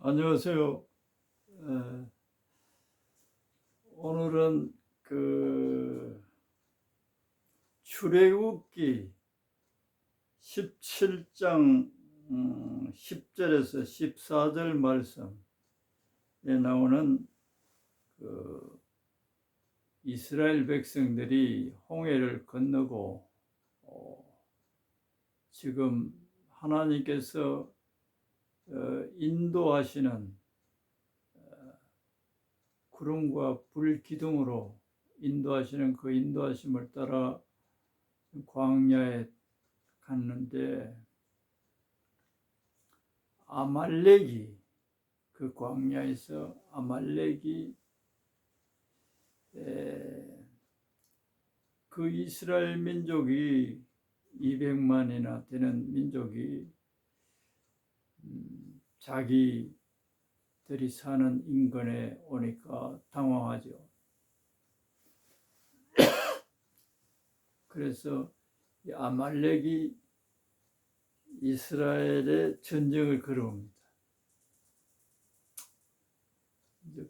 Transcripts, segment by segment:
안녕하세요. 에, 오늘은 출애굽기 17장 10절에서 14절 말씀에 나오는 이스라엘 백성들이 홍해를 건너고 지금 하나님께서 인도하시는 구름과 불 기둥으로 인도하시는 그 인도하심을 따라 광야에 갔는데 아말렉이 그 광야에서 아말렉이 그 이스라엘 민족이 200만이나 되는 민족이 자기들이 사는 인근에 오니까 당황하죠. 그래서 이 아말렉이 이스라엘의 전쟁을 걸어옵니다.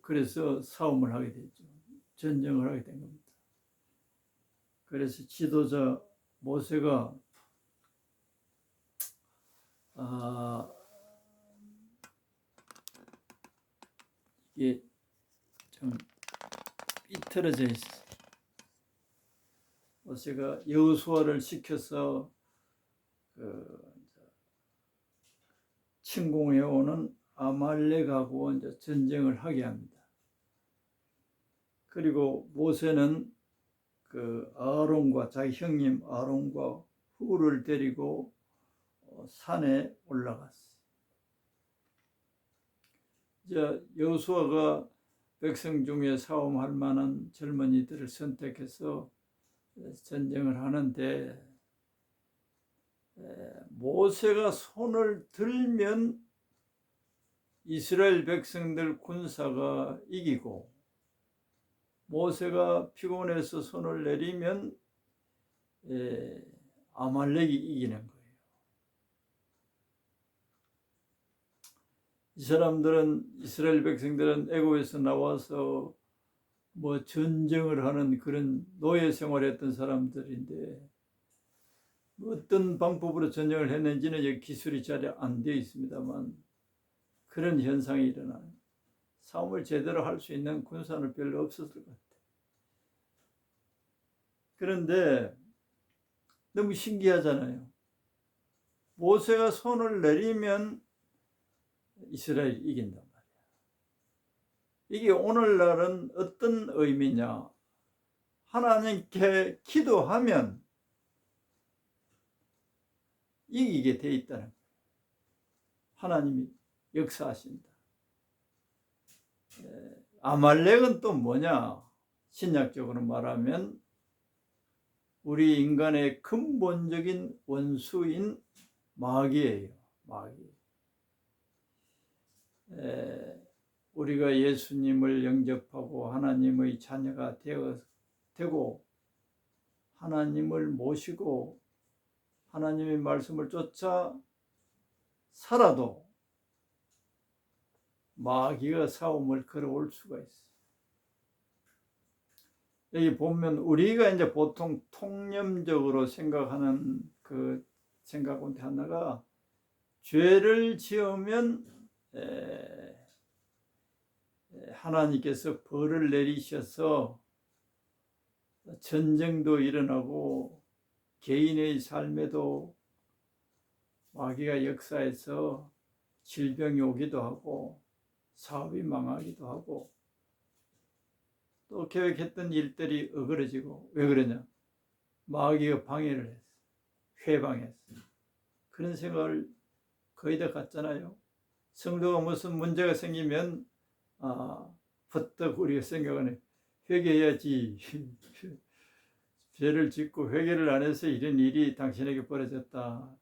그래서 싸움을 하게 되죠. 전쟁을 하게 된 겁니다. 그래서 지도자 모세가 이게 좀 삐뚤어져 있어요. 모세가 여호수아를 시켜서 침공해오는 아말렉하고 이제 전쟁을 하게 합니다. 그리고 모세는 아론과 자기 형님 아론과 훌을 데리고 산에 올라갔어요. 이제 여호수아가 백성 중에 싸움할 만한 젊은이들을 선택해서 전쟁을 하는데 모세가 손을 들면 이스라엘 백성들 군사가 이기고 모세가 피곤해서 손을 내리면 아말렉이 이기는 거예요. 이 사람들은 이스라엘 백성들은 애굽에서 나와서 뭐 전쟁을 하는 그런 노예 생활했던 사람들인데 어떤 방법으로 전쟁을 했는지는 여기 기술이 잘 안 되어 있습니다만 그런 현상이 일어나요. 싸움을 제대로 할 수 있는 군사는 별로 없었을 것 같아요. 그런데 너무 신기하잖아요. 모세가 손을 내리면 이스라엘이 이긴단 말이야. 이게 오늘날은 어떤 의미냐? 하나님께 기도하면 이기게 돼 있다는 거예요. 하나님이 역사하신다. 아말렉은 또 뭐냐? 신약적으로 말하면 우리 인간의 근본적인 원수인 마귀예요. 마귀. 우리가 예수님을 영접하고 하나님의 자녀가 되고 하나님을 모시고 하나님의 말씀을 쫓아 살아도 마귀가 싸움을 걸어올 수가 있어요. 여기 보면 우리가 이제 보통 통념적으로 생각하는 그 생각 가운데 하나가 죄를 지으면 하나님께서 벌을 내리셔서 전쟁도 일어나고 개인의 삶에도 마귀가 역사해서 질병이 오기도 하고 사업이 망하기도 하고 또 계획했던 일들이 어그러지고 왜 그러냐? 마귀가 방해를 했어. 회방했어. 그런 생각을 거의 다 갖잖아요. 성도가 무슨 문제가 생기면 버떡 우리가 생각하네. 회개해야지. 죄를 짓고 회개를 안 해서 이런 일이 당신에게 벌어졌다.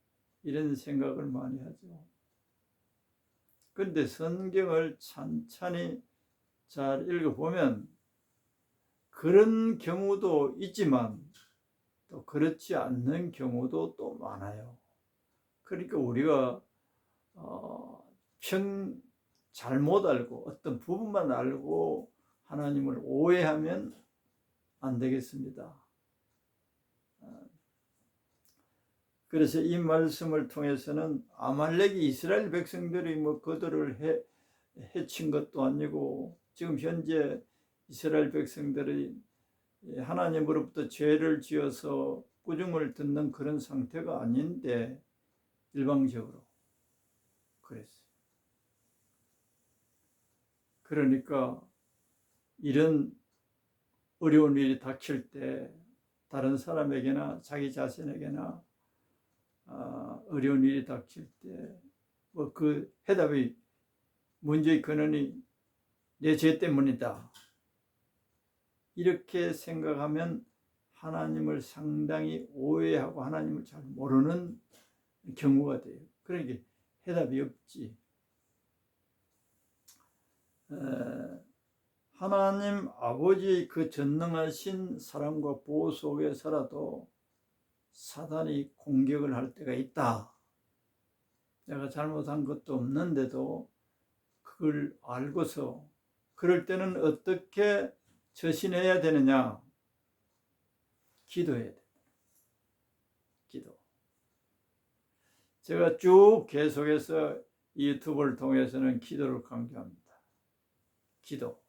이런 생각을 많이 하죠. 그런데 성경을 찬찬히 잘 읽어보면 그런 경우도 있지만 또 그렇지 않는 경우도 또 많아요. 그러니까 우리가 잘못 알고 어떤 부분만 알고 하나님을 오해하면 안 되겠습니다. 그래서 이 말씀을 통해서는 아말렉이 이스라엘 백성들이 뭐 그들을 해친 것도 아니고 지금 현재 이스라엘 백성들이 하나님으로부터 죄를 지어서 꾸중을 듣는 그런 상태가 아닌데 일방적으로 그랬어요. 그러니까 이런 어려운 일이 닥칠 때 다른 사람에게나 자기 자신에게나 어려운 일이 닥칠 때 뭐 그 해답이 문제의 근원이 내 죄 때문이다 이렇게 생각하면 하나님을 상당히 오해하고 하나님을 잘 모르는 경우가 돼요. 그러니까 해답이 없지. 하나님 아버지의 그 전능하신 사랑과 보호 속에서라도 사단이 공격을 할 때가 있다. 내가 잘못한 것도 없는데도 그걸 알고서 그럴 때는 어떻게 처신해야 되느냐? 기도해야 돼. 기도. 제가 쭉 계속해서 이 유튜브를 통해서는 기도를 강조합니다. 기도.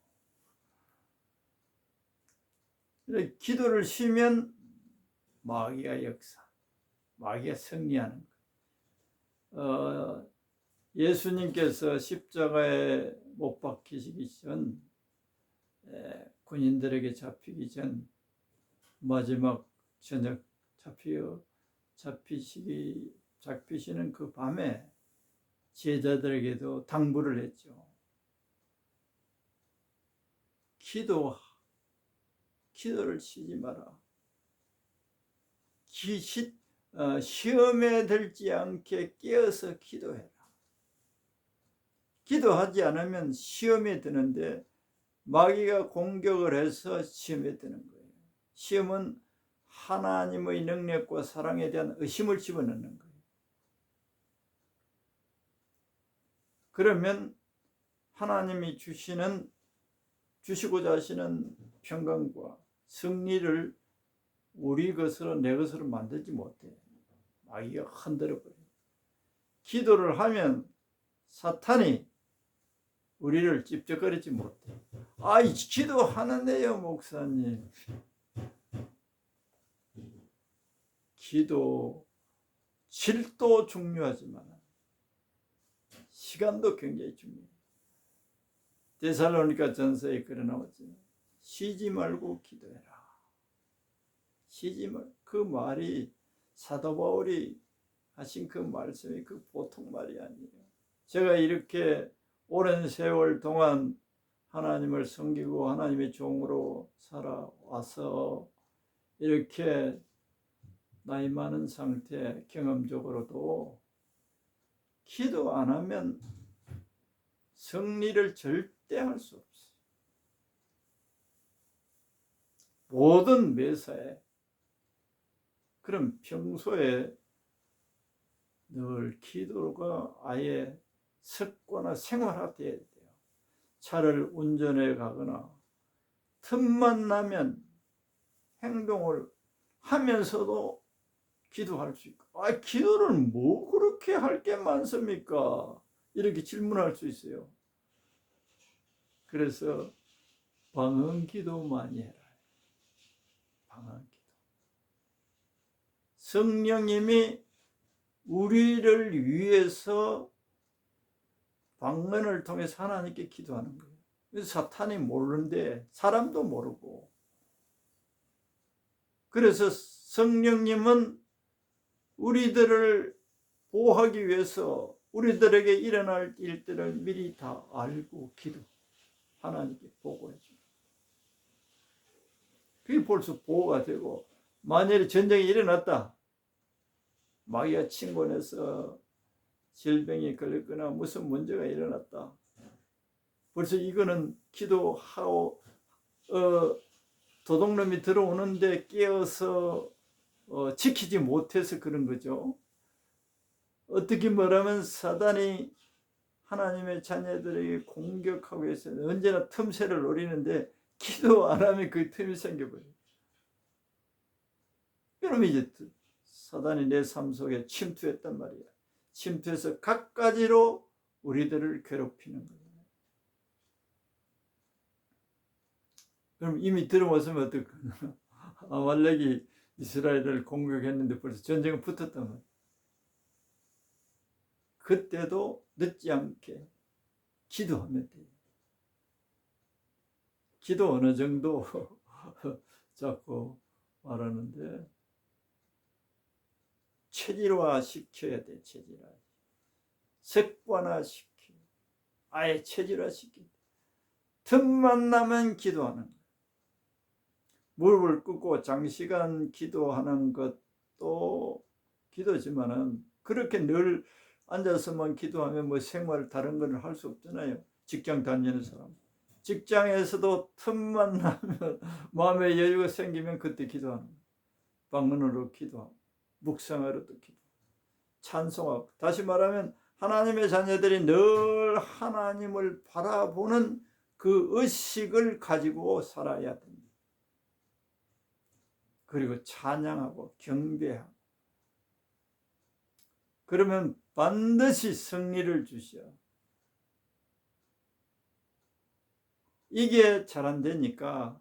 기도를 쉬면 마귀가 역사, 마귀가 승리하는 거예요. 예수님께서 십자가에 못 박히시기 전, 군인들에게 잡히기 전 마지막 저녁 잡히시는 그 밤에 제자들에게도 당부를 했죠. 기도를 쉬지 마라. 시험에 들지 않게 깨어서 기도해라. 기도하지 않으면 시험에 드는데 마귀가 공격을 해서 시험에 드는 거예요. 시험은 하나님의 능력과 사랑에 대한 의심을 집어넣는 거예요. 그러면 하나님이 주시고자 하시는 평강과 승리를 우리 것으로 내 것으로 만들지 못해. 마귀가 흔들어버려요. 기도를 하면 사탄이 우리를 찝쩍거리지 못해. 기도하는데요, 목사님. 기도 질도 중요하지만 시간도 굉장히 중요해요. 데살로니가 전서에 그래 나왔지. 쉬지 말고 기도해라. 쉬지 말고. 그 말이 사도 바울이 하신 그 말씀이 그 보통 말이 아니에요. 제가 이렇게 오랜 세월 동안 하나님을 섬기고 하나님의 종으로 살아와서 이렇게 나이 많은 상태 경험적으로도 기도 안 하면 승리를 절대 할 수 없어요. 모든 매사에. 그럼 평소에 늘 기도가 아예 습관화 생활화되어야 돼요. 차를 운전해 가거나 틈만 나면 행동을 하면서도 기도할 수 있고, 기도를 뭐 그렇게 할 게 많습니까? 이렇게 질문할 수 있어요. 그래서 방언기도 많이 해라. 방언기도. 성령님이 우리를 위해서 방언을 통해서 하나님께 기도하는 거예요. 그래서 사탄이 모르는데 사람도 모르고. 그래서 성령님은 우리들을 보호하기 위해서 우리들에게 일어날 일들을 미리 다 알고 하나님께 보고해 줍니다. 그게 벌써 보호가 되고, 만약에 전쟁이 일어났다. 마귀가 침공해서 질병이 걸렸거나 무슨 문제가 일어났다. 벌써 이거는 기도하고 도둑놈이 들어오는데 깨어서 지키지 못해서 그런 거죠. 어떻게 말하면 사단이 하나님의 자녀들에게 공격하고 있어요. 언제나 틈새를 노리는데 기도 안 하면 그 틈이 생겨버려요. 그러면 이제 사단이 내 삶 속에 침투했단 말이야. 침투해서 갖가지로 우리들을 괴롭히는 거예요. 그럼 이미 들어왔으면 어떡하나. 아말렉이 이스라엘을 공격했는데 벌써 전쟁은 붙었단 말이야. 그때도 늦지 않게 기도하면 돼요. 기도 어느 정도 자꾸 말하는데 체질화 시켜야 돼. 체질화. 습관화 시켜. 아예 체질화 시켜. 틈만 나면 기도하는 거예요. 무릎을 꿇고 장시간 기도하는 것도 기도지만은 그렇게 늘 앉아서만 기도하면 뭐 생활 다른 걸 할 수 없잖아요. 직장 다니는 사람. 직장에서도 틈만 나면 마음에 여유가 생기면 그때 기도하는 거예요. 방문으로 기도하고 묵상하러도 기도, 찬송하고. 다시 말하면 하나님의 자녀들이 늘 하나님을 바라보는 그 의식을 가지고 살아야 됩니다. 그리고 찬양하고 경배하고. 그러면 반드시 승리를 주시오. 이게 잘 안 되니까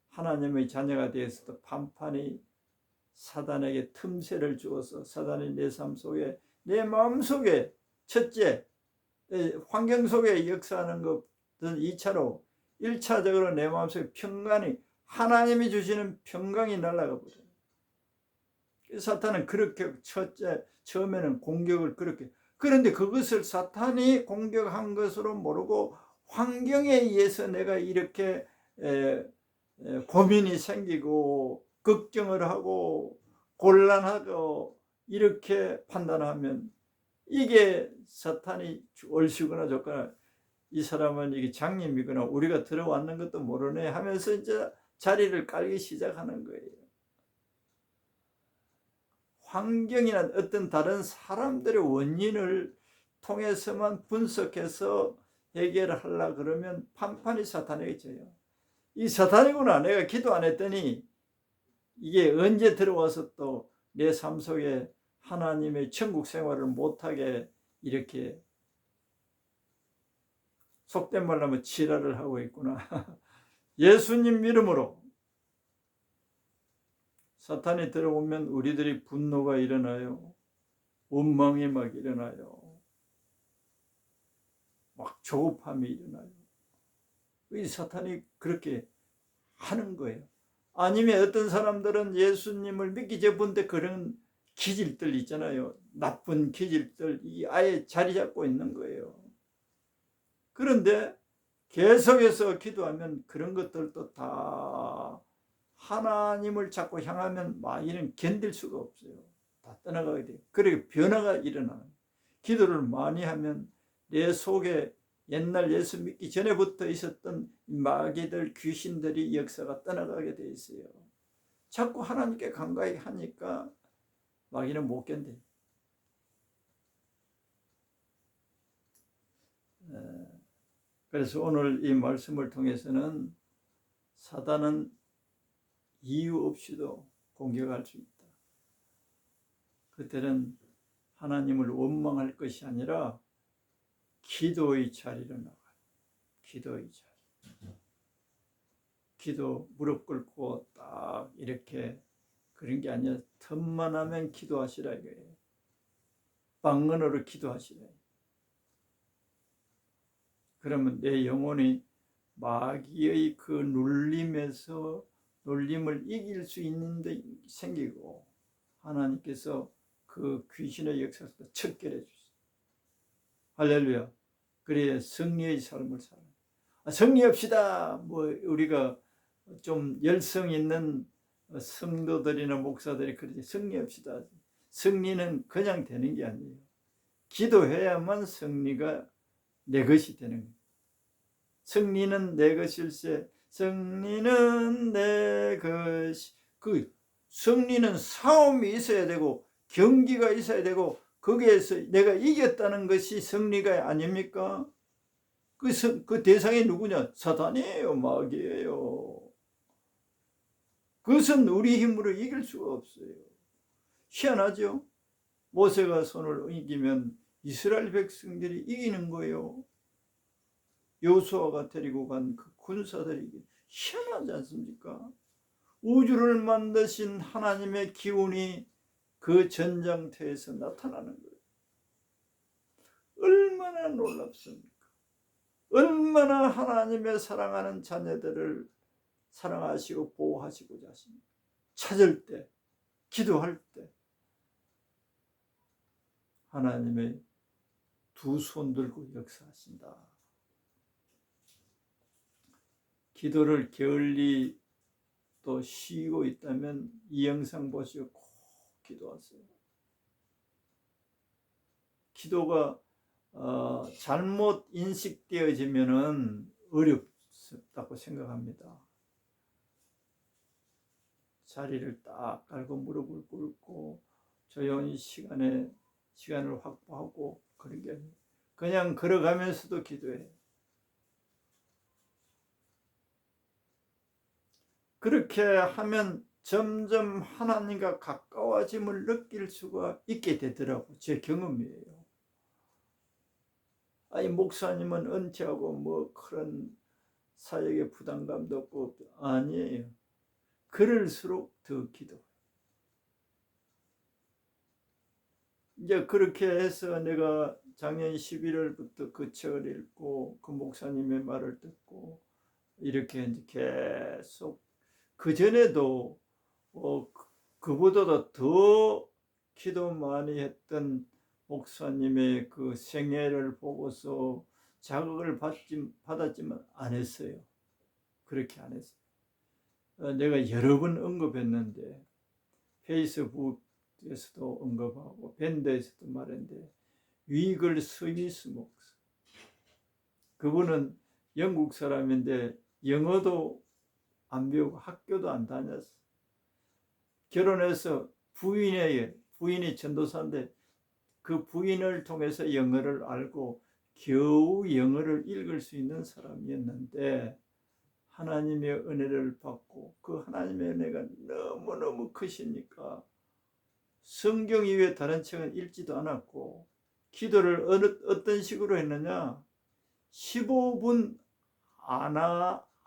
하나님의 자녀가 되어서도 판판이 사단에게 틈새를 주어서 사단이 내 삶 속에, 내 마음 속에, 첫째 환경 속에 역사하는 것은 2차로, 1차적으로 내 마음속에 평강이, 하나님이 주시는 평강이 날아가 버려요. 사탄은 그렇게 처음에는 공격을 그렇게, 그런데 그것을 사탄이 공격한 것으로 모르고 환경에 의해서 내가 이렇게 고민이 생기고 걱정을 하고 곤란하고 이렇게 판단하면 이게 사탄이 얼씨구나 좋거나 이 사람은 이게 장님이거나 우리가 들어왔는 것도 모르네 하면서 이제 자리를 깔기 시작하는 거예요. 환경이나 어떤 다른 사람들의 원인을 통해서만 분석해서 해결하려고 그러면 판판이 사탄에게 져요. 이 사탄이구나. 내가 기도 안 했더니 이게 언제 들어와서 또 내 삶 속에 하나님의 천국 생활을 못하게 이렇게 속된 말로 하면 지랄을 하고 있구나. 예수님 믿음으로 사탄이 들어오면 우리들이 분노가 일어나요. 원망이 막 일어나요. 막 조급함이 일어나요. 이 사탄이 그렇게 하는 거예요. 아니면 어떤 사람들은 예수님을 믿기 전부터 그런 기질들 있잖아요. 나쁜 기질들이 아예 자리 잡고 있는 거예요. 그런데 계속해서 기도하면 그런 것들도 다 하나님을 자꾸 향하면 이는 견딜 수가 없어요. 다 떠나가게 돼요. 그리고 변화가 일어나는. 기도를 많이 하면 내 속에 옛날 예수 믿기 전에부터 있었던 마귀들, 귀신들이 역사가 떠나가게 돼 있어요. 자꾸 하나님께 간가히 하니까 마귀는 못 견뎌요. 그래서 오늘 이 말씀을 통해서는 사단은 이유 없이도 공격할 수 있다. 그때는 하나님을 원망할 것이 아니라 기도의 자리로 나가요. 기도의 자리. 기도 무릎 꿇고 딱 이렇게 그런 게 아니라 틈만 하면 기도하시라 이거예요. 방언으로 기도하시라. 그러면 내 영혼이 마귀의 그 눌림에서 눌림을 이길 수 있는 데 생기고 하나님께서 그 귀신의 역사에서 척결해 주시죠. 할렐루야. 그래야 승리의 삶을 살아요. 승리합시다. 뭐 우리가 좀 열성 있는 성도들이나 목사들이 그러지, 승리합시다. 승리는 그냥 되는 게 아니에요. 기도해야만 승리가 내 것이 되는 거예요. 승리는 내 것일세. 승리는 내 것이. 그 승리는 싸움이 있어야 되고 경기가 있어야 되고 거기에서 내가 이겼다는 것이 승리가 아닙니까? 그 대상이 누구냐? 사단이에요, 마귀예요. 그것은 우리 힘으로 이길 수가 없어요. 희한하죠? 모세가 손을 이기면 이스라엘 백성들이 이기는 거예요. 여호수아가 데리고 간 그 군사들이 희한하지 않습니까? 우주를 만드신 하나님의 기운이 그 전장터에서 나타나는 거예요. 얼마나 놀랍습니까? 얼마나 하나님의 사랑하는 자녀들을 사랑하시고 보호하시고자 하십니까? 찾을 때, 기도할 때 하나님의 두 손 들고 역사하신다. 기도를 게을리 또 쉬고 있다면 이 영상 보시고 꼭 기도하세요. 기도가 잘못 인식되어지면은 어렵다고 생각합니다. 자리를 딱 깔고 무릎을 꿇고 조용히 시간을 확보하고 그런 게 아니에요. 그냥 걸어가면서도 기도해. 그렇게 하면 점점 하나님과 가까워짐을 느낄 수가 있게 되더라고. 제 경험이에요. 아니 목사님은 은퇴하고 뭐 그런 사역의 부담감도 없고 아니에요. 그럴수록 더 기도. 이제 그렇게 해서 내가 작년 11월부터 그 책을 읽고 그 목사님의 말을 듣고 이렇게 이제 계속 그 전에도 그보다도 더 기도 많이 했던 목사님의 그 생애를 보고서 자극을 받았지만 안 했어요. 그렇게 안 했어요. 내가 여러 번 언급했는데 페이스북에서도 언급하고 밴드에서도 말했는데 위글 스미스 목사, 그분은 영국 사람인데 영어도 안 배우고 학교도 안 다녔어. 결혼해서 부인이 전도사인데 그 부인을 통해서 영어를 알고 겨우 영어를 읽을 수 있는 사람이었는데 하나님의 은혜를 받고 그 하나님의 은혜가 너무너무 크시니까 성경 이외에 다른 책은 읽지도 않았고 기도를 어떤 식으로 했느냐, 15분 안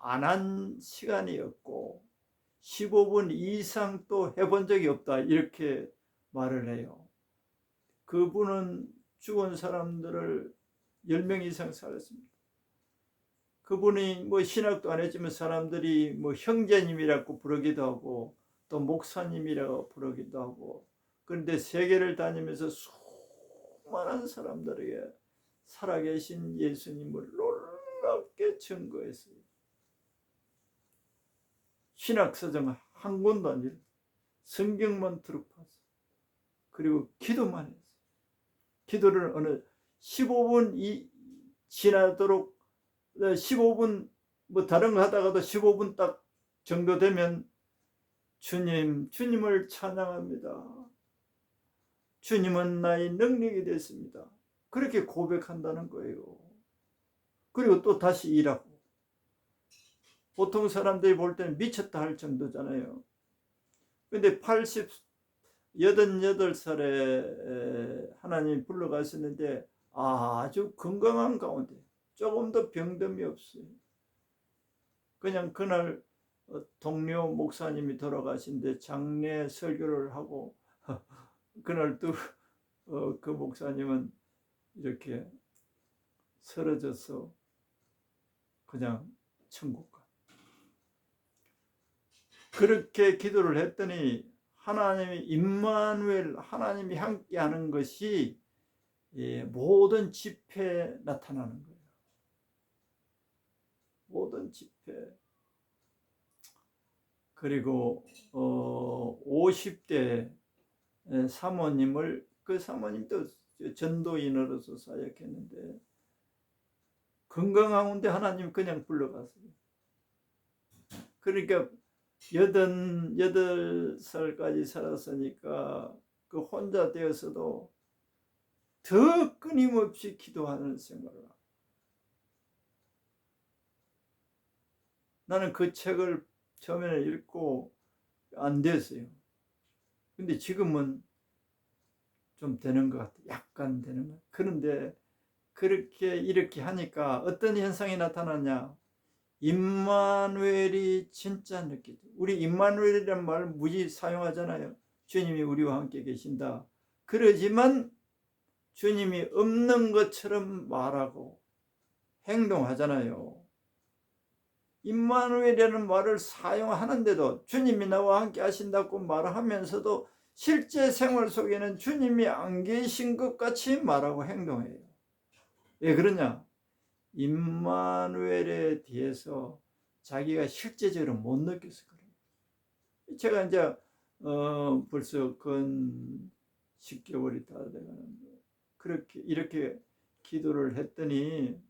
한 시간이었고 15분 이상 또 해본 적이 없다 이렇게 말을 해요. 그분은 죽은 사람들을 10명 이상 살았습니다. 그분이 뭐 신학도 안 했지만 사람들이 뭐 형제님이라고 부르기도 하고 또 목사님이라고 부르기도 하고, 그런데 세계를 다니면서 수많은 사람들에게 살아계신 예수님을 놀랍게 증거했어요. 신학서정 한 권도 안 읽고 성경만 들어봤어요. 그리고 기도만 했어요. 기도를 어느 15분 지나도록 15분 뭐 다른 거 하다가도 15분 딱 정도 되면 주님을 찬양합니다. 주님은 나의 능력이 됐습니다. 그렇게 고백한다는 거예요. 그리고 또 다시 일하고. 보통 사람들이 볼 때는 미쳤다 할 정도잖아요. 근데 88살에 하나님 불러가셨는데 아주 건강한 가운데 조금도 병듦이 없어요. 그냥 그날 동료 목사님이 돌아가신데 장례 설교를 하고 그날 또 그 목사님은 이렇게 쓰러져서 그냥 천국 가. 그렇게 기도를 했더니 하나님이 임마누엘, 하나님이 함께하는 것이 모든 집회에 나타나는 거예요. 모든 집회. 그리고 50대 사모님을, 그 사모님도 전도인으로서 사역했는데 건강한데 하나님 그냥 불러갔어요. 그러니까 88살까지 살았으니까 그 혼자 되어서도 더 끊임없이 기도하는 생각을 하고, 나는 그 책을 처음에는 읽고 안 됐어요. 근데 지금은 좀 되는 것 같아요. 약간 되는 것 같아요. 그런데 그렇게 이렇게 하니까 어떤 현상이 나타나냐, 임마누엘이 진짜 느끼죠. 우리 임마누엘이라는 말 무지 사용하잖아요. 주님이 우리와 함께 계신다. 그러지만 주님이 없는 것처럼 말하고 행동하잖아요. 임마누엘이라는 말을 사용하는데도 주님이 나와 함께 하신다고 말하면서도 실제 생활 속에는 주님이 안 계신 것 같이 말하고 행동해요. 왜 그러냐? 임마누엘에 대해서 자기가 실제적으로 못 느껴서 그래요. 제가 이제 벌써 근 10개월이 다 돼가는데, 그렇게 이렇게 기도를 했더니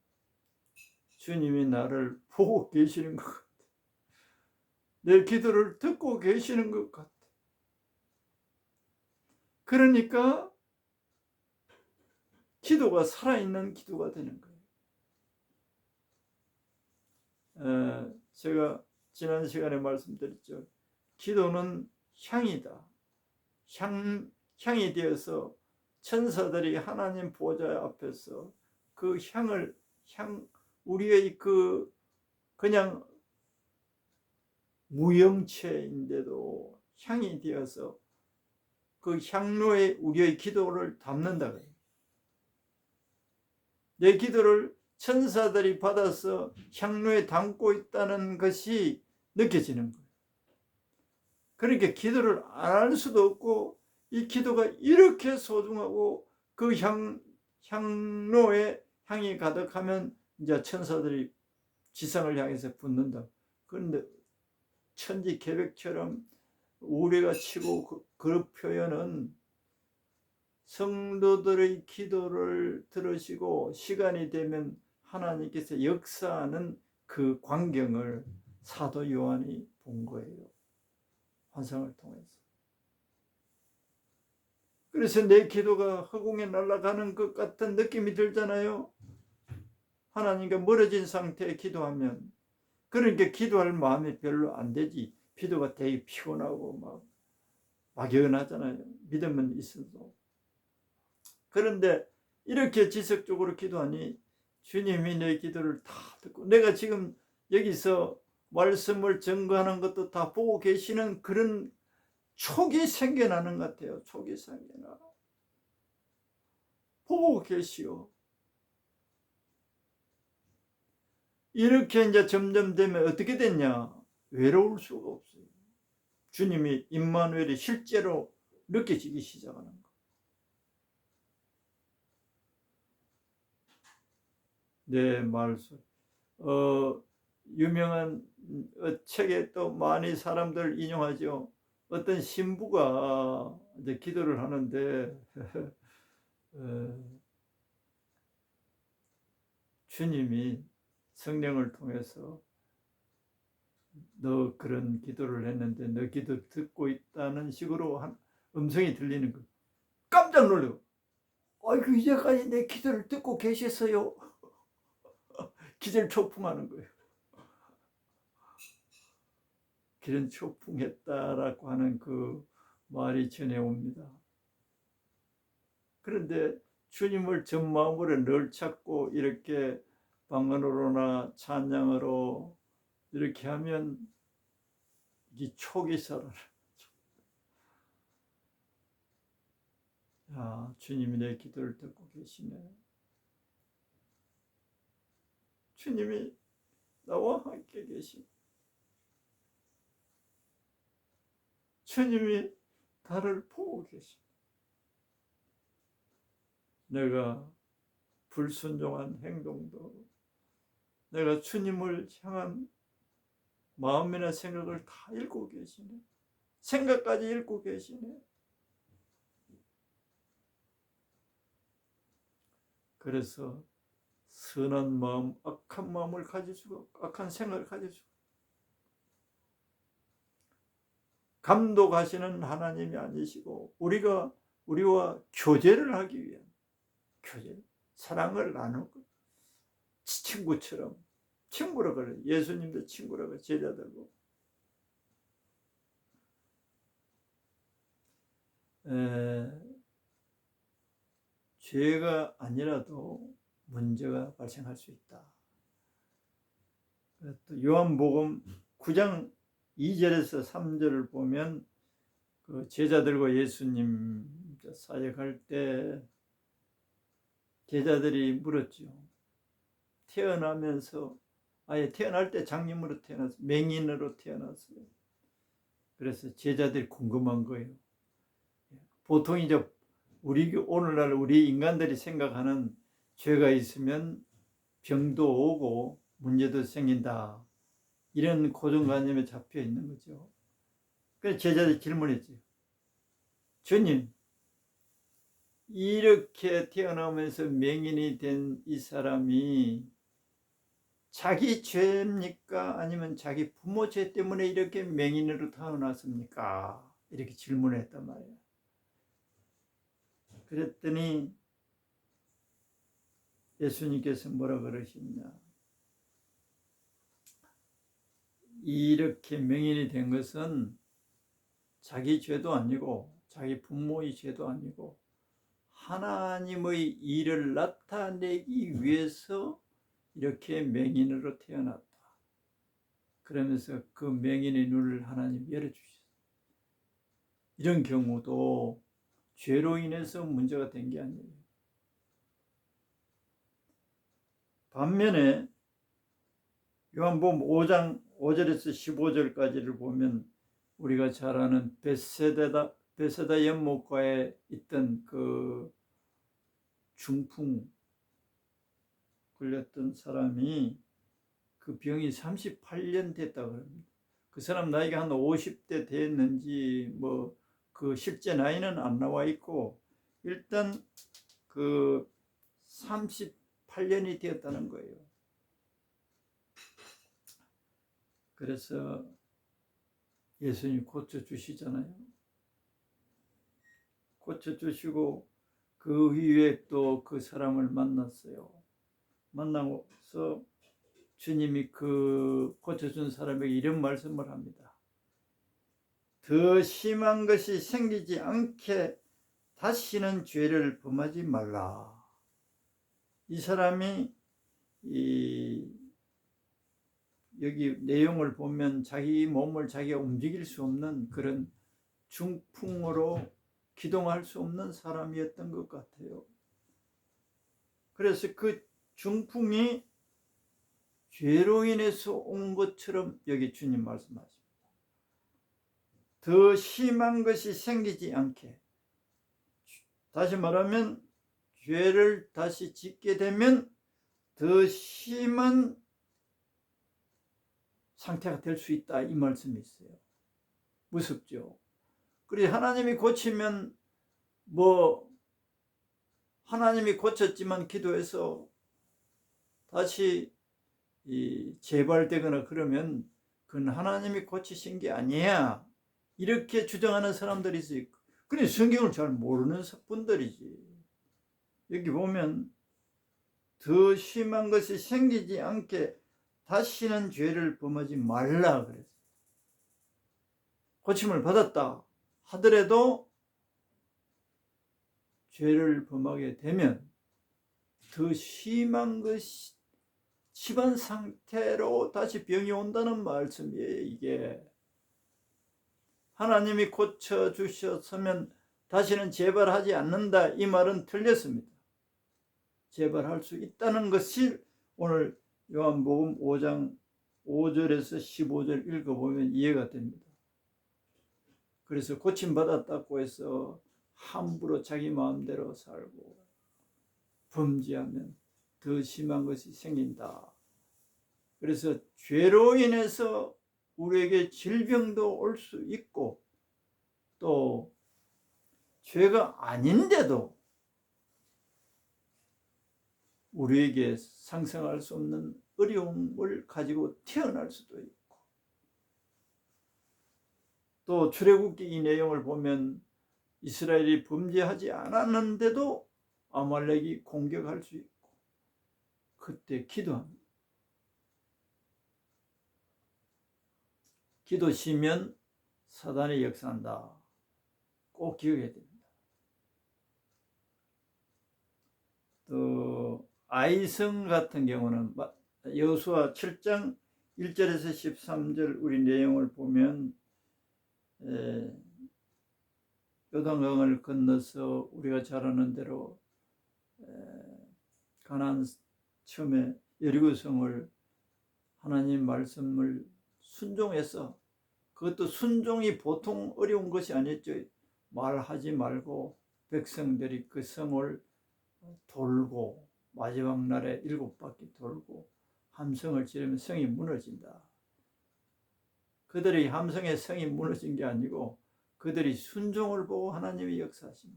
주님이 나를 보고 계시는 것 같아. 내 기도를 듣고 계시는 것 같아. 그러니까 기도가 살아있는 기도가 되는 거예요. 제가 지난 시간에 말씀드렸죠. 기도는 향이다. 향이 되어서 천사들이 하나님 보좌 앞에서 그 향을, 우리의 그냥 무형체인데도 향이 되어서 그 향로에 우리의 기도를 담는다. 내 기도를 천사들이 받아서 향로에 담고 있다는 것이 느껴지는 거예요. 그러니까 기도를 안 할 수도 없고, 이 기도가 이렇게 소중하고 그 향로에 향이 가득하면 이제 천사들이 지상을 향해서 붙는다. 그런데 천지 계백처럼 우레가 치고 그 표현은 성도들의 기도를 들으시고 시간이 되면 하나님께서 역사하는 그 광경을 사도 요한이 본 거예요. 환상을 통해서. 그래서 내 기도가 허공에 날아가는 것 같은 느낌이 들잖아요. 하나님과 멀어진 상태에 기도하면. 그러니까 기도할 마음이 별로 안 되지. 기도가 되게 피곤하고 막 막연하잖아요. 믿음은 있어도. 그런데 이렇게 지속적으로 기도하니 주님이 내 기도를 다 듣고, 내가 지금 여기서 말씀을 증거하는 것도 다 보고 계시는 그런 촉이 생겨나는 것 같아요. 촉이 생겨나. 보고 계시오. 이렇게 이제 점점 되면 어떻게 됐냐? 외로울 수가 없어요. 주님이 임마누엘이 실제로 느껴지기 시작하는 거. 내 말씀. 유명한 책에 또 많이 사람들 인용하죠. 어떤 신부가 이제 기도를 하는데 주님이 성령을 통해서 너 그런 기도를 했는데 너 기도 듣고 있다는 식으로 한 음성이 들리는 거. 깜짝 놀래요. 아이고, 이제까지 내 기도를 듣고 계셨어요. 기절초풍하는 거예요. 기절초풍했다라고 하는 그 말이 전해옵니다. 그런데 주님을 전 마음으로 늘 찾고 이렇게 방언으로나 찬양으로 이렇게 하면 이 촉이 살아나. 야, 주님이 내 기도를 듣고 계시네. 주님이 나와 함께 계시네. 주님이 나를 보고 계시네. 내가 불순종한 행동도, 내가 주님을 향한 마음이나 생각을 다 읽고 계시네. 생각까지 읽고 계시네. 그래서 선한 마음, 악한 마음을 가질 수가 없고, 악한 생각을 가질 수가 없고, 감독하시는 하나님이 아니시고 우리와 교제를 하기 위한, 교제, 사랑을 나누고 친구처럼 친구라 그래. 예수님도 친구라 그래. 제자들고. 죄가 아니라도 문제가 발생할 수 있다. 또 요한복음 9장 2절에서 3절을 보면 그 제자들과 예수님 사역할 때 제자들이 물었죠. 태어나면서 아예 태어날 때 장님으로 태어났어요. 맹인으로 태어났어요. 그래서 제자들이 궁금한 거예요. 보통 이제 오늘날 우리 인간들이 생각하는 죄가 있으면 병도 오고 문제도 생긴다. 이런 고정관념에 잡혀 있는 거죠. 그래서 제자들이 질문했죠. 주님, 이렇게 태어나면서 맹인이 된 이 사람이 자기 죄입니까? 아니면 자기 부모 죄 때문에 이렇게 맹인으로 태어났습니까? 이렇게 질문을 했단 말이에요. 그랬더니 예수님께서 뭐라 그러시냐. 이렇게 맹인이 된 것은 자기 죄도 아니고 자기 부모의 죄도 아니고 하나님의 일을 나타내기 위해서 이렇게 맹인으로 태어났다. 그러면서 그 맹인의 눈을 하나님 열어주셨어요. 이런 경우도 죄로 인해서 문제가 된 게 아니에요. 반면에 요한복음 5장 5절에서 15절까지를 보면 우리가 잘 아는 베세다 연못가에 있던 그 중풍 걸렸던 사람이 그 병이 38년 됐다고 합니다. 그 사람 나이가 한 50대 됐는지 뭐 그 실제 나이는 안 나와 있고 일단 그 38년이 되었다는 거예요. 그래서 예수님 고쳐주시잖아요. 고쳐주시고 그 이후에 또 그 사람을 만났어요. 만나서 주님이 그 고쳐준 사람에게 이런 말씀을 합니다. 더 심한 것이 생기지 않게 다시는 죄를 범하지 말라. 이 사람이 여기 내용을 보면 자기 몸을 자기가 움직일 수 없는 그런 중풍으로 기동할 수 없는 사람이었던 것 같아요. 그래서 그 중풍이 죄로 인해서 온 것처럼 여기 주님 말씀하십니다. 더 심한 것이 생기지 않게. 다시 말하면 죄를 다시 짓게 되면 더 심한 상태가 될 수 있다, 이 말씀이 있어요. 무섭죠. 그래서 하나님이 고치면 하나님이 고쳤지만 기도해서 다시 재발되거나 그러면 그건 하나님이 고치신 게 아니야, 이렇게 주장하는 사람들이 있어요. 그래 성경을 잘 모르는 분들이지. 여기 보면 더 심한 것이 생기지 않게 다시는 죄를 범하지 말라 그랬어요. 고침을 받았다 하더라도 죄를 범하게 되면 더 심한 것이 심한 상태로 다시 병이 온다는 말씀이에요. 이게 하나님이 고쳐주셨으면 다시는 재발하지 않는다, 이 말은 틀렸습니다. 재발할 수 있다는 것이 오늘 요한복음 5장 5절에서 15절 읽어보면 이해가 됩니다. 그래서 고침받았다고 해서 함부로 자기 마음대로 살고 범죄하면 더 심한 것이 생긴다. 그래서 죄로 인해서 우리에게 질병도 올 수 있고 또 죄가 아닌데도 우리에게 상상할 수 없는 어려움을 가지고 태어날 수도 있고, 또 출애굽기 이 내용을 보면 이스라엘이 범죄하지 않았는데도 아말렉이 공격할 수 있고, 그때 기도합니다. 기도 쉬면 사단이 역사한다. 꼭 기억해야 됩니다. 또 아이성 같은 경우는 여호수아 7장 1절에서 13절 우리 내용을 보면 요단강을 건너서 우리가 잘 아는 대로 가나안 처음에 여리고성을 하나님 말씀을 순종해서, 그것도 순종이 보통 어려운 것이 아니었죠. 말하지 말고 백성들이 그 성을 돌고 마지막 날에 7바퀴 돌고 함성을 지르면 성이 무너진다. 그들의 함성에 성이 무너진 게 아니고 그들이 순종을 보고 하나님이 역사하신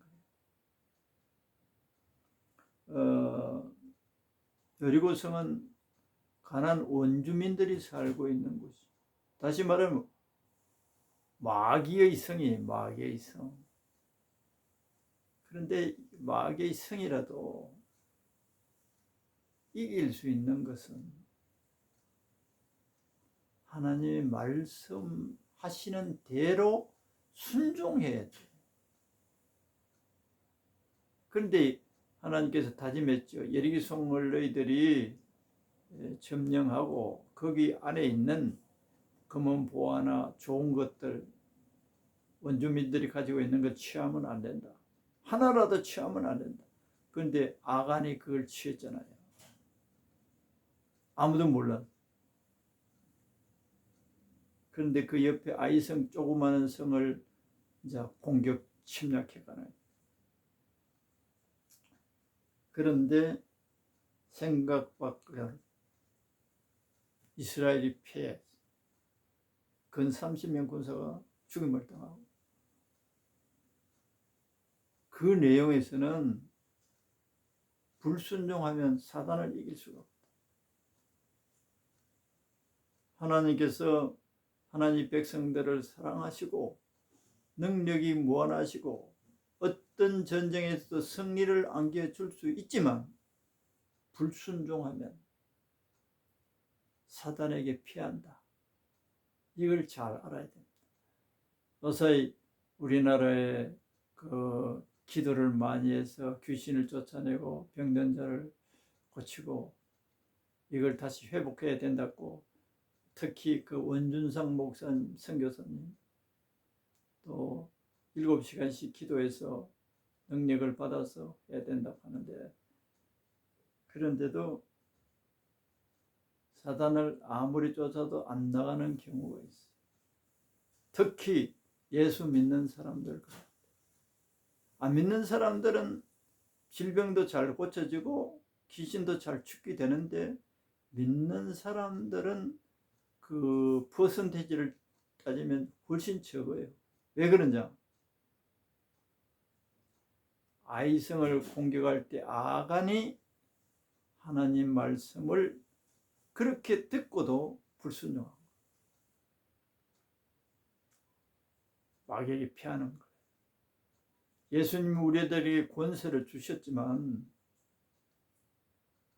거예요. 여리고성은 가나안 원주민들이 살고 있는 곳이, 다시 말하면 마귀의 성이에요. 마귀의 성. 그런데 마귀의 성이라도 이길 수 있는 것은 하나님의 말씀하시는 대로 순종해야 돼. 그런데 하나님께서 다짐했죠. 여리고성을 너희들이 점령하고 거기 안에 있는 금은 보화나 좋은 것들 원주민들이 가지고 있는 것 취하면 안 된다. 하나라도 취하면 안 된다. 그런데 아간이 그걸 취했잖아요. 아무도 몰라. 그런데 그 옆에 아이성 조그마한 성을 이제 공격 침략해가는. 그런데 생각 밖으로 이스라엘이 패해 근 30명 군사가 죽임을 당하고, 그 내용에서는 불순종하면 사단을 이길 수가 없다. 하나님께서 하나님 백성들을 사랑하시고 능력이 무한하시고 어떤 전쟁에서도 승리를 안겨줄 수 있지만 불순종하면 사단에게 피한다. 이걸 잘 알아야 됩니다. 요새 우리나라에 그 기도를 많이 해서 귀신을 쫓아내고 병든 자를 고치고 이걸 다시 회복해야 된다고, 특히 그 원준상 목사님, 선교사님 또 7시간씩 기도해서 능력을 받아서 해야 된다고 하는데, 그런데도 사단을 아무리 쫓아도 안 나가는 경우가 있어요. 특히 예수 믿는 사람들, 안 믿는 사람들은 질병도 잘 고쳐지고 귀신도 잘 죽게 되는데, 믿는 사람들은 그 퍼센테이지를 따지면 훨씬 적어요. 왜 그러냐? 아이성을 공격할 때 아간이 하나님 말씀을 그렇게 듣고도 불순종하고 마귀에게 피하는 거예요. 예수님이 우리들에게 권세를 주셨지만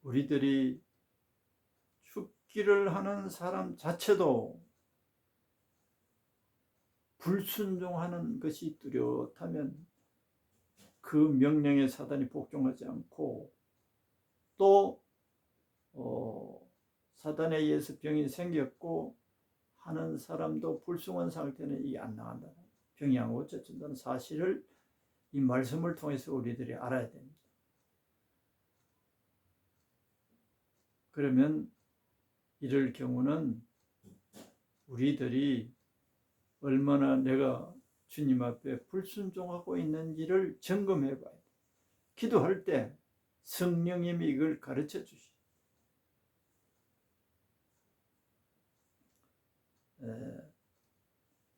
우리들이 죽기를 하는 사람 자체도 불순종하는 것이 뚜렷하면 그 명령에 사단이 복종하지 않고, 또 사단에 의해서 병이 생겼고 하는 사람도 불순한 상태는 이게 안 나간다. 병이 안 고쳐진다는 사실을 이 말씀을 통해서 우리들이 알아야 됩니다. 그러면 이럴 경우는 우리들이 얼마나 내가 주님 앞에 불순종하고 있는지를 점검해 봐야 돼. 기도할 때 성령님이 이걸 가르쳐 주시.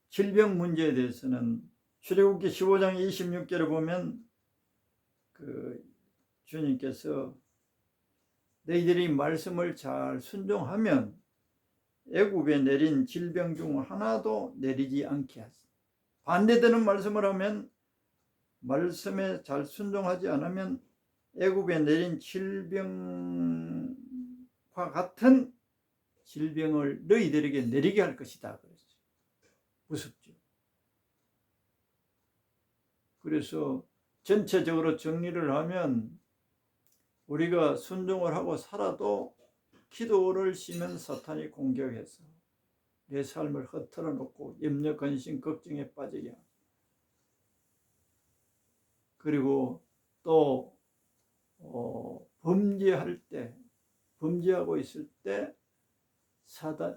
질병 문제에 대해서는 출애굽기 15장 26절에 보면 그 주님께서 너희들이 말씀을 잘 순종하면 애굽에 내린 질병 중 하나도 내리지 않게 하시니, 반대되는 말씀을 하면, 말씀에 잘 순종하지 않으면 애굽에 내린 질병과 같은 질병을 너희들에게 내리게 할 것이다 그랬죠. 무섭죠. 그래서 전체적으로 정리를 하면 우리가 순종을 하고 살아도 기도를 쉬면 사탄이 공격해서 내 삶을 흐트러 놓고 염려, 근심, 걱정에 빠지게 하고, 그리고 또 범죄할 때, 범죄하고 있을 때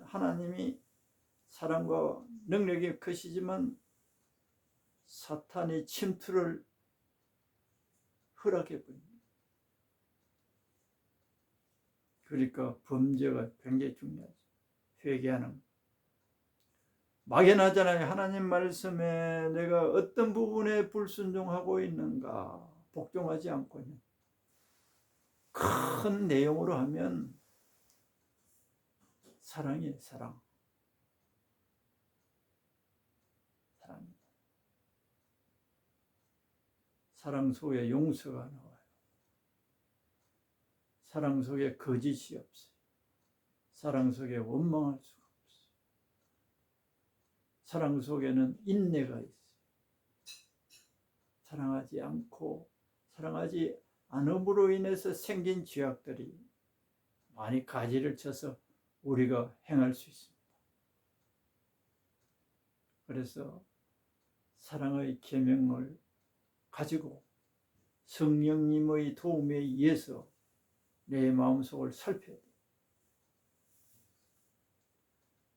하나님이 사랑과 능력이 크시지만 사탄이 침투를 허락해 버립니다. 그러니까 범죄가 굉장히 중요하죠. 회개하는 것. 막연하잖아요. 하나님 말씀에 내가 어떤 부분에 불순종하고 있는가, 복종하지 않고 있는. 큰 내용으로 하면 사랑이에요. 사랑. 사랑입니다. 사랑 속에 용서가 나와요. 사랑 속에 거짓이 없어요. 사랑 속에 원망할 수가 없어요. 사랑 속에는 인내가 있어요. 사랑하지 않고 사랑하지 않음으로 인해서 생긴 죄악들이 많이 가지를 쳐서 우리가 행할 수 있습니다. 그래서 사랑의 계명을 가지고 성령님의 도움에 의해서 내 마음속을 살펴야 돼요.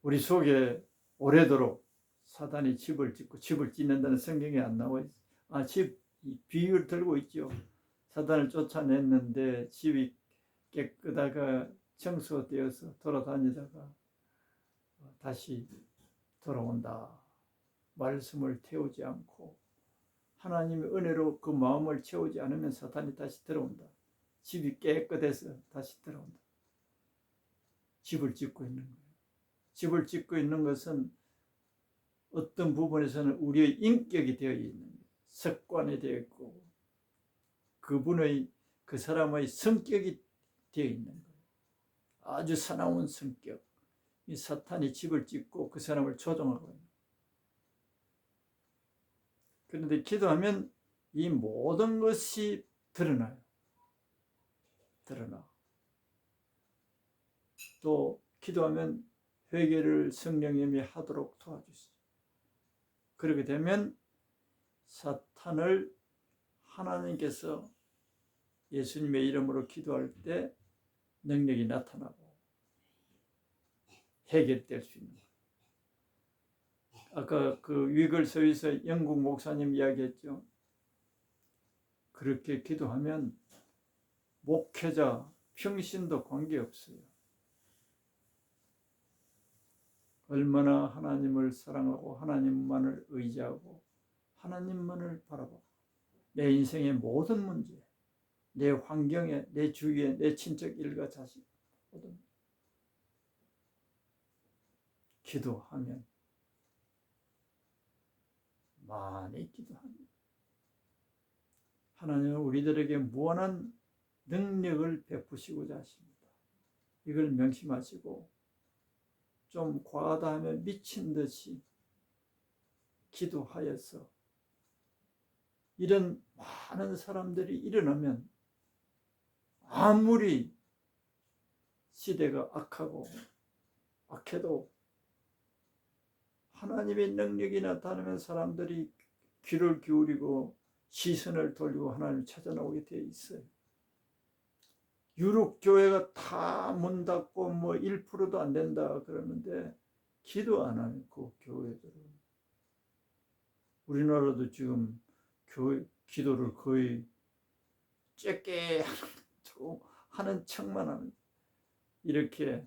우리 속에 오래도록 사단이 집을 짓고, 집을 짓는다는 성경에 안 나와 있어요. 집 비유를 들고 있죠. 사단을 쫓아냈는데 집이 깨끗하게 청소되어서 돌아다니다가 다시 돌아온다. 말씀을 태우지 않고 하나님의 은혜로 그 마음을 채우지 않으면 사탄이 다시 들어온다. 집이 깨끗해서 다시 들어온다. 집을 짓고 있는 거예요. 집을 짓고 있는 것은 어떤 부분에서는 우리의 인격이 되어 있는 거예요. 습관이 되어 있고 그 사람의 성격이 되어 있는 거예요. 아주 사나운 성격. 이 사탄이 집을 짓고 그 사람을 조종하고 있는 거예요. 그런데 기도하면 이 모든 것이 드러나요. 드러나. 또 기도하면 회개를 성령님이 하도록 도와주시죠. 그렇게 되면 사탄을 하나님께서 예수님의 이름으로 기도할 때 능력이 나타나고 해결될 수 있는 거예요. 아까 그 위글서에서 영국 목사님 이야기했죠. 그렇게 기도하면 목회자, 평신도 관계없어요. 얼마나 하나님을 사랑하고 하나님만을 의지하고 하나님만을 바라보고 내 인생의 모든 문제, 내 환경에, 내 주위에, 내 친척 일가 자식 모든 기도하면 많이 기도합니다. 하나님은 우리들에게 무한한 능력을 베푸시고자 하십니다. 이걸 명심하시고 좀 과하다 하면 미친 듯이 기도하여서 이런 많은 사람들이 일어나면 아무리 시대가 악해도 하나님의 능력이 나타나면 사람들이 귀를 기울이고 시선을 돌리고 하나님을 찾아 나오게 되어 있어요. 유럽 교회가 다 문 닫고 1%도 안 된다 그러는데 기도 안 하는 그 교회들은, 우리나라도 지금 기도를 거의 쬐게 하는 척만 하는, 이렇게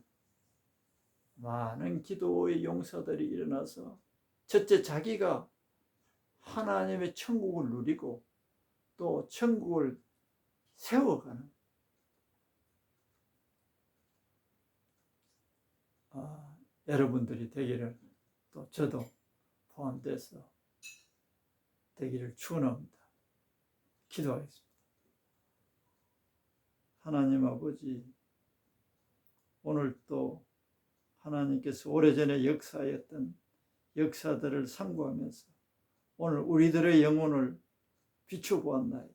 많은 기도의 용사들이 일어나서 첫째 자기가 하나님의 천국을 누리고 또 천국을 세워가는, 여러분들이 되기를, 또 저도 포함돼서 되기를 축원합니다. 기도하겠습니다. 하나님 아버지, 오늘 또 하나님께서 오래전에 역사했던 역사들을 상고하면서 오늘 우리들의 영혼을 비춰보았나이다.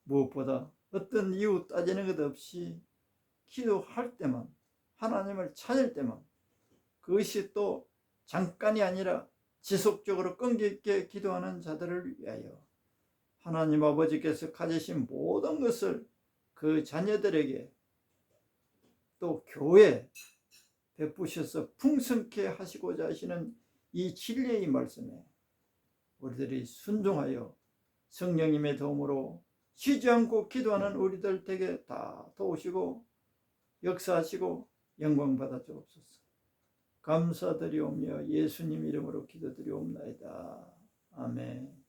무엇보다 어떤 이유 따지는 것 없이 기도할 때만, 하나님을 찾을 때만, 그것이 또 잠깐이 아니라 지속적으로 끈기 있게 기도하는 자들을 위하여 하나님 아버지께서 가지신 모든 것을 그 자녀들에게 또 교회에 베푸셔서 풍성케 하시고자 하시는 이 진리의 말씀에 우리들이 순종하여 성령님의 도움으로 쉬지 않고 기도하는 우리들 댁에 다 도우시고 역사하시고 영광 받아 주옵소서. 감사드리오며 예수님 이름으로 기도드리옵나이다. 아멘.